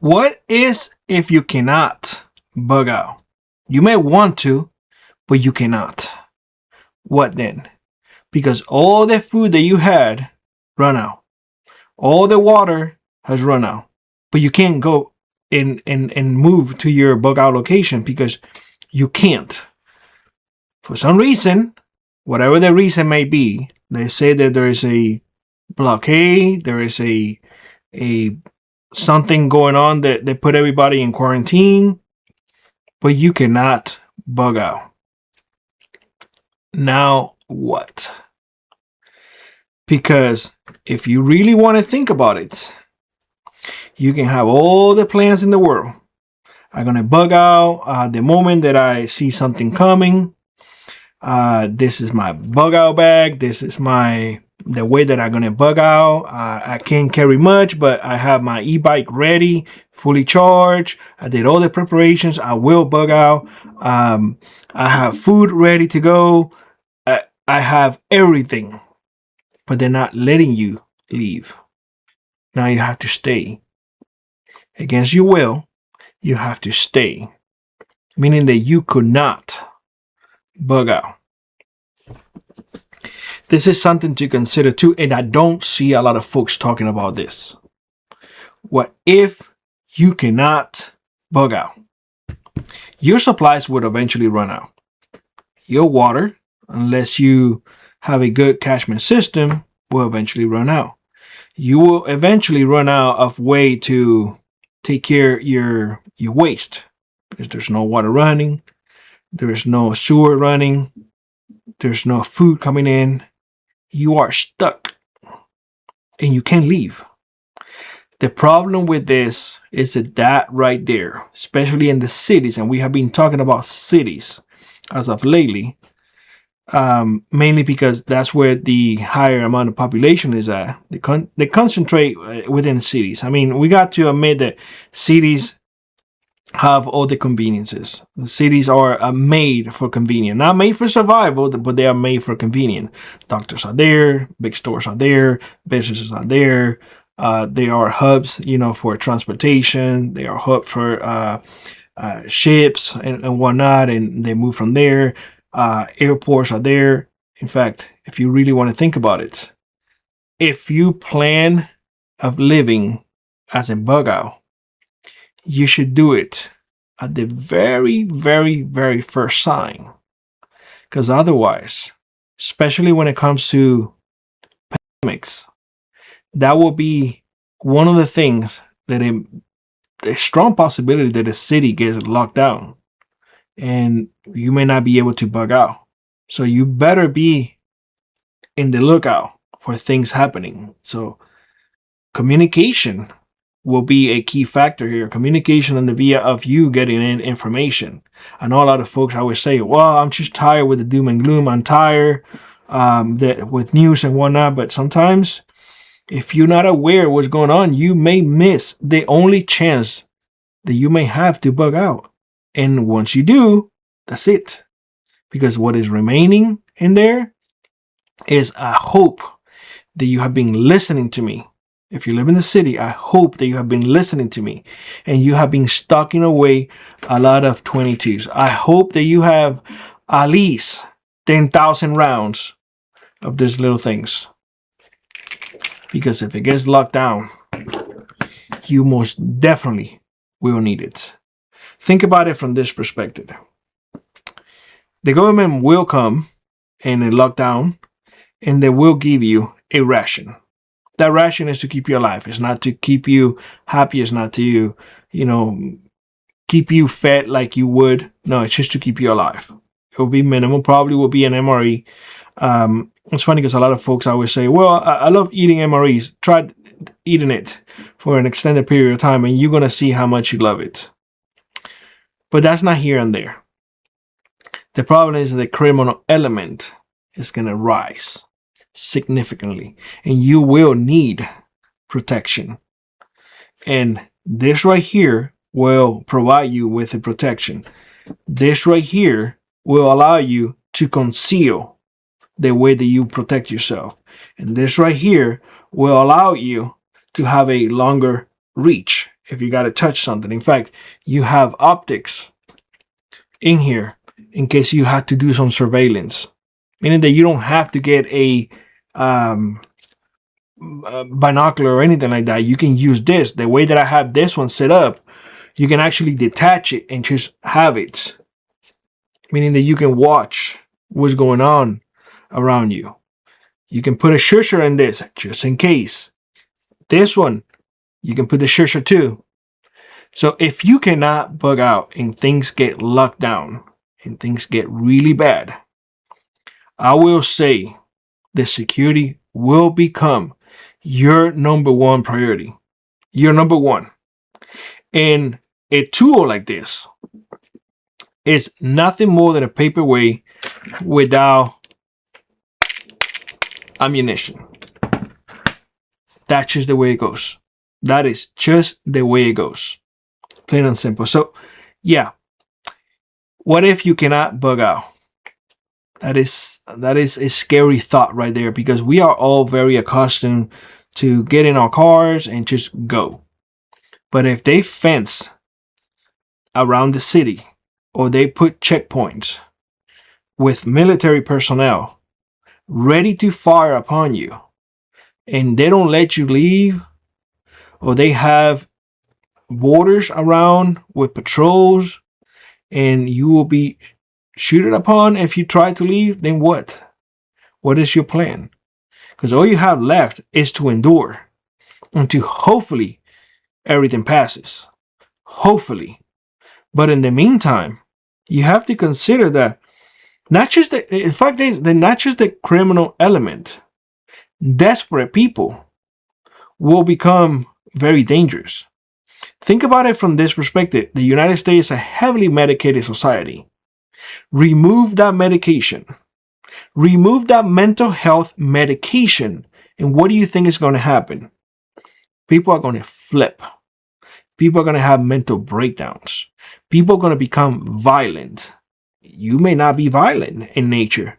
What is if you cannot bug out? You may want to, but you cannot. What then? Because all the food that you had run out. All the water has run out. But you can't go and move to your bug out location because you can't. For some reason, whatever the reason may be, they say that there is a blockade, there is a something going on that they put everybody in quarantine, but you cannot bug out. Now what? Because if you really want to think about it, you can have all the plans in the world. I'm going to bug out the moment that I see something coming. This is my bug out bag. This is the way that I'm going to bug out. I can't carry much, but I have my e-bike ready, fully charged. I did all the preparations. I will bug out. I have food ready to go. I have everything, but they're not letting you leave. Now you have to stay. Against your will, you have to stay. Meaning that you could not bug out. This is something to consider too, and I don't see a lot of folks talking about this. What if you cannot bug out? Your supplies would eventually run out. Your water, unless you have a good catchment system, will eventually run out. You will eventually run out of way to take care of your waste because there's no water running, there's no sewer running, there's no food coming in. You are stuck and you can't leave. The problem with this is that right there, especially in the cities, and we have been talking about cities as of lately, mainly because that's where the higher amount of population is at. They concentrate within cities. I mean, we got to admit that cities have all the conveniences. The cities are made for convenience, not made for survival, but they are made for convenience. Doctors are there, big stores are there, businesses are there. They are hubs, for transportation. They are hubs for ships and whatnot, and they move from there. Airports are there. In fact, if you really want to think about it, if you plan of living as a bug out, you should do it at the very, very, very first sign. Because otherwise, especially when it comes to pandemics, that will be one of the things that a strong possibility that a city gets locked down and you may not be able to bug out. So you better be in the lookout for things happening. So communication will be a key factor here. Communication in the via of you getting in information. I know a lot of folks always say, well, I'm just tired with the doom and gloom. I'm tired with news and whatnot. But sometimes if you're not aware of what's going on, you may miss the only chance that you may have to bug out. And once you do, that's it. Because what is remaining in there is I hope that you have been listening to me. If you live in the city, I hope that you have been listening to me and you have been stocking away a lot of 22s. I hope that you have at least 10,000 rounds of these little things. Because if it gets locked down, you most definitely will need it. Think about it from this perspective. The government will come and lock down and they will give you a ration. That ration is to keep you alive. It's not to keep you happy. It's not to, keep you fed like you would. No, it's just to keep you alive. It will be minimum. Probably will be an MRE. It's funny because a lot of folks always say, well, I love eating MREs. Try eating it for an extended period of time and you're going to see how much you love it. But that's not here and there. The problem is the criminal element is going to rise significantly and you will need protection. And this right here will provide you with the protection. This right here will allow you to conceal the way that you protect yourself. And this right here will allow you to have a longer reach if you got to touch something. In fact, you have optics in here in case you have to do some surveillance, meaning that you don't have to get um, a binocular or anything like that. You can use this. The way that I have this one set up, you can actually detach it and just have it, meaning that you can watch what's going on around you. You can put a shursher in this just in case. This one, you can put the shursher too. So if you cannot bug out and things get locked down and things get really bad, I will say the security will become your number one priority. Your number one. And a tool like this is nothing more than a paperweight without ammunition. That's just the way it goes. That is just the way it goes. Plain and simple. So, yeah. What if you cannot bug out? That is a scary thought right there, because we are all very accustomed to get in our cars and just go. But if they fence around the city or they put checkpoints with military personnel ready to fire upon you, and they don't let you leave, or they have borders around with patrols and you will be shooted upon if you try to leave, then what? What is your plan? Because all you have left is to endure until hopefully everything passes. Hopefully. But in the meantime, you have to consider that not just the criminal element. Desperate people will become very dangerous. Think about it from this perspective. The United States is a heavily medicated society. Remove that medication. Remove that mental health medication. And what do you think is going to happen? People are going to flip. People are going to have mental breakdowns. People are going to become violent. You may not be violent in nature,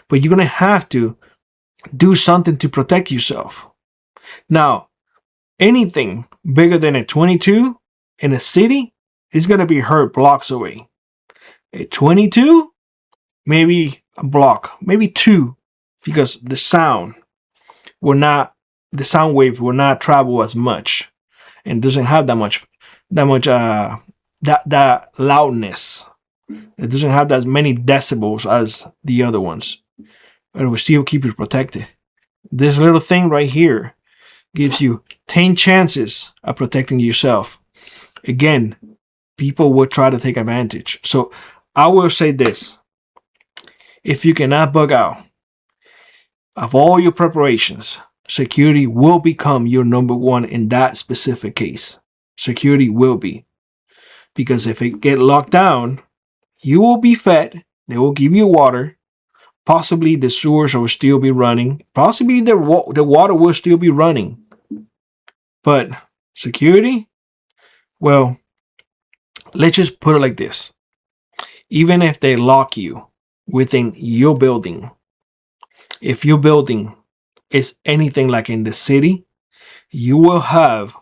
but you're going to have to do something to protect yourself. Now, anything bigger than a 22 in a city is going to be heard blocks away. A 22, maybe a block, maybe two, because the sound wave will not travel as much, and doesn't have that loudness. It doesn't have as many decibels as the other ones, but it will still keep you protected. This little thing right here gives you 10 chances of protecting yourself. Again, people will try to take advantage. So I will say this. If you cannot bug out of all your preparations, security will become your number one in that specific case. Security will be. Because if it get locked down, you will be fed. They will give you water. Possibly the sewers will still be running. Possibly the water will still be running. But security? Well, let's just put it like this. Even if they lock you within your building, if your building is anything like in the city, you will have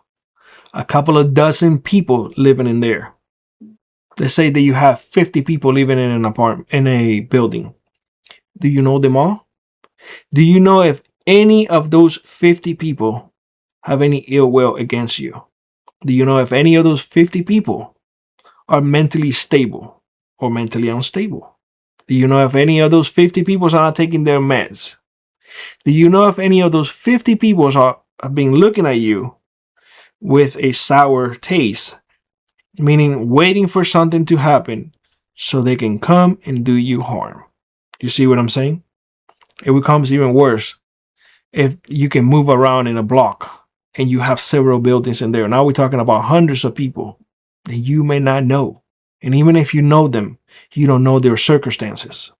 a couple of dozen people living in there. Let's say that you have 50 people living in an apartment, in a building. Do you know them all? Do you know if any of those 50 people have any ill will against you? Do you know if any of those 50 people are mentally stable or mentally unstable? Do you know if any of those 50 people are not taking their meds? Do you know if any of those 50 people have been looking at you with a sour taste, meaning waiting for something to happen so they can come and do you harm? You see what I'm saying? It becomes even worse if you can move around in a block and you have several buildings in there. Now we're talking about hundreds of people that you may not know. And even if you know them, you don't know their circumstances.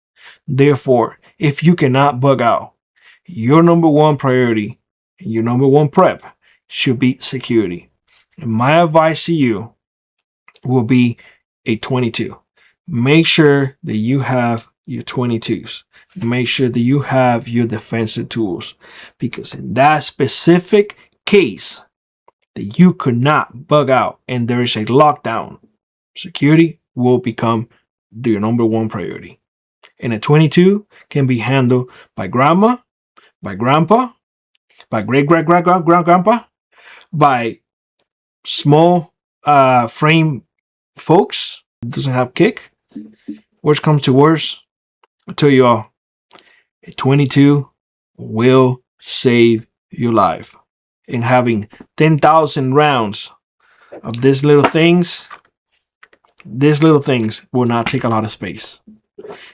Therefore, if you cannot bug out, your number one priority and your number one prep should be security. And my advice to you will be a 22. Make sure that you have your 22s. Make sure that you have your defensive tools, because in that specific case, that you could not bug out and there is a lockdown, security will become your number one priority. And a 22 can be handled by grandma, by grandpa, by great-great-great-grandpa, by small frame folks that doesn't have kick. Worst comes to worst, I tell you all, a 22 will save your life. And having 10,000 rounds of these little things will not take a lot of space.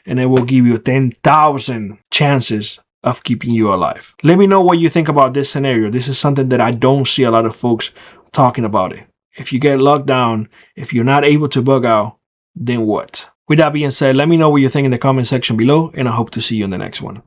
And it will give you 10,000 chances of keeping you alive. Let me know what you think about this scenario. This is something that I don't see a lot of folks talking about it. If you get locked down, if you're not able to bug out, then what? With that being said, let me know what you think in the comment section below, and I hope to see you in the next one.